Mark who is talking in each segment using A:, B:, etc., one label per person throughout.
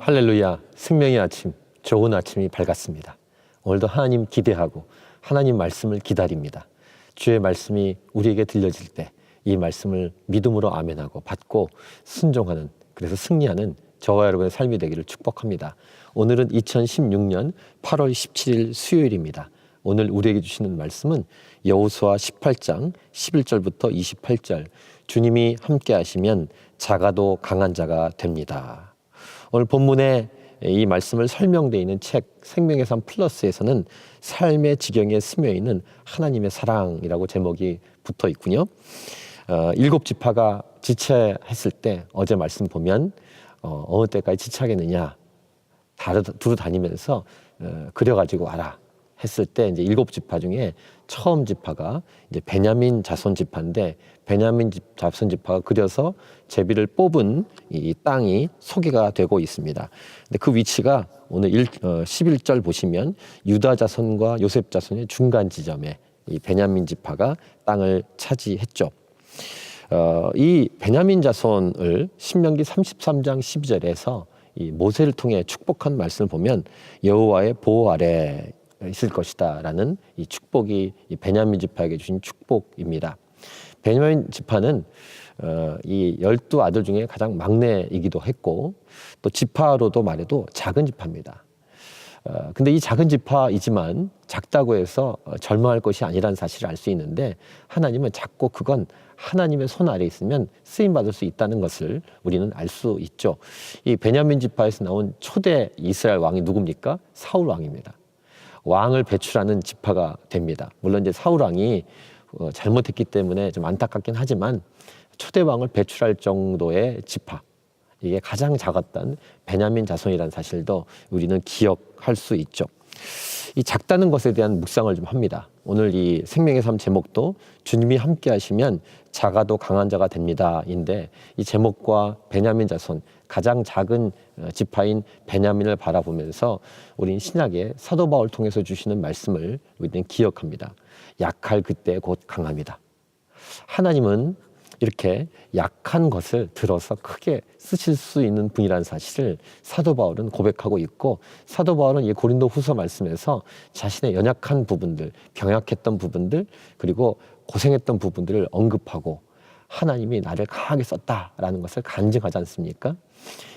A: 할렐루야, 생명의 아침, 좋은 아침이 밝았습니다. 오늘도 하나님 기대하고 하나님 말씀을 기다립니다. 주의 말씀이 우리에게 들려질 때 이 말씀을 믿음으로 아멘하고 받고 순종하는, 그래서 승리하는 저와 여러분의 삶이 되기를 축복합니다. 오늘은 2016년 8월 17일 수요일입니다. 오늘 우리에게 주시는 말씀은 여호수아 18장 11절부터 28절, 주님이 함께 하시면 작아도 강한 자가 됩니다. 오늘 본문에 이 말씀을 설명되어 있는 책 생명의 삶 플러스에서는 삶의 지경에 스며 있는 하나님의 사랑이라고 제목이 붙어 있군요. 7지파가 지체했을 때 어제 말씀 보면 어느 때까지 지체하겠느냐, 두루 다니면서 그려가지고 와라 했을 때 이제 7지파 중에 처음 지파가 이제 베냐민 자손 지파인데, 베냐민 자손 지파가 그려서 제비를 뽑은 이 땅이 소개가 되고 있습니다. 근데 그 위치가 오늘 11절 보시면 유다 자손과 요셉 자손의 중간 지점에 이 베냐민 지파가 땅을 차지했죠. 이 베냐민 자손을 신명기 33장 12절에서 이 모세를 통해 축복한 말씀을 보면 여호와의 보호 아래 있을 것이다 라는 이 축복이 이 베냐민 지파에게 주신 축복입니다. 베냐민 지파는 이 12 아들 중에 가장 막내이기도 했고, 또 지파로도 말해도 작은 지파입니다. 근데 이 작은 지파이지만 작다고 해서 절망할 것이 아니라는 사실을 알 수 있는데, 하나님은 작고 그건 하나님의 손 아래에 있으면 쓰임받을 수 있다는 것을 우리는 알 수 있죠. 이 베냐민 지파에서 나온 초대 이스라엘 왕이 누굽니까? 사울 왕입니다. 왕을 배출하는 지파가 됩니다. 물론 이제 사울 왕이 잘못했기 때문에 좀 안타깝긴 하지만 초대 왕을 배출할 정도의 지파, 이게 가장 작았던 베냐민 자손이라는 사실도 우리는 기억할 수 있죠. 이 작다는 것에 대한 묵상을 좀 합니다. 오늘 이 생명의 삶 제목도 주님이 함께 하시면 작아도 강한 자가 됩니다 인데, 이 제목과 베냐민 자손, 가장 작은 지파인 베냐민을 바라보면서 우리는 신약의 사도 바울 통해서 주시는 말씀을 우리는 기억합니다. 약할 그때 곧 강합니다. 하나님은 이렇게 약한 것을 들어서 크게 쓰실 수 있는 분이라는 사실을 사도 바울은 고백하고 있고, 사도 바울은 이 고린도 후서 말씀에서 자신의 연약한 부분들, 병약했던 부분들, 그리고 고생했던 부분들을 언급하고 하나님이 나를 강하게 썼다라는 것을 간증하지 않습니까?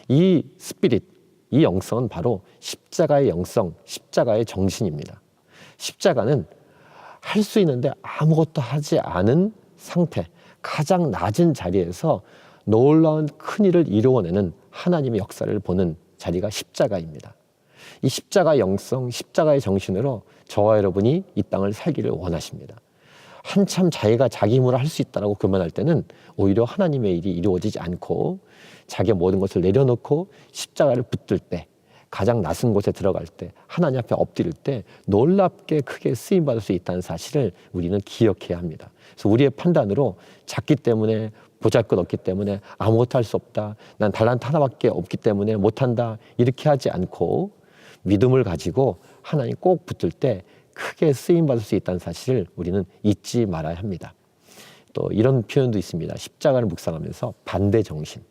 A: 이 스피릿, 이 영성은 바로 십자가의 영성, 십자가의 정신입니다. 십자가는 할 수 있는데 아무것도 하지 않은 상태, 가장 낮은 자리에서 놀라운 큰 일을 이루어내는 하나님의 역사를 보는 자리가 십자가입니다. 이 십자가 영성, 십자가의 정신으로 저와 여러분이 이 땅을 살기를 원하십니다. 한참 자기가 자기 힘으로 할 수 있다고 교만할 때는 오히려 하나님의 일이 이루어지지 않고 자기의 모든 것을 내려놓고 십자가를 붙들 때, 가장 낮은 곳에 들어갈 때, 하나님 앞에 엎드릴 때 놀랍게 크게 쓰임받을 수 있다는 사실을 우리는 기억해야 합니다. 그래서 우리의 판단으로 작기 때문에, 보잘것없기 때문에 아무것도 할 수 없다, 난 달란트 하나밖에 없기 때문에 못한다, 이렇게 하지 않고 믿음을 가지고 하나님 꼭 붙들 때 크게 쓰임받을 수 있다는 사실을 우리는 잊지 말아야 합니다. 또 이런 표현도 있습니다. 십자가를 묵상하면서 반대 정신.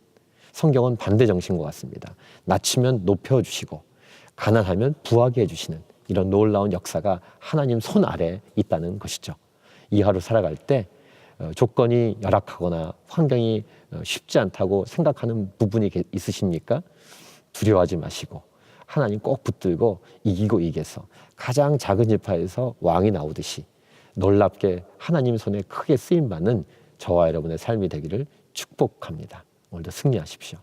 A: 성경은 반대 정신과 같습니다. 낮추면 높여주시고 가난하면 부하게 해주시는 이런 놀라운 역사가 하나님 손 아래에 있다는 것이죠. 이 하루 살아갈 때 조건이 열악하거나 환경이 쉽지 않다고 생각하는 부분이 있으십니까? 두려워하지 마시고 하나님 꼭 붙들고 이기고 이겨서 가장 작은 지파에서 왕이 나오듯이 놀랍게 하나님 손에 크게 쓰임받는 저와 여러분의 삶이 되기를 축복합니다. 오늘도 승리하십시오.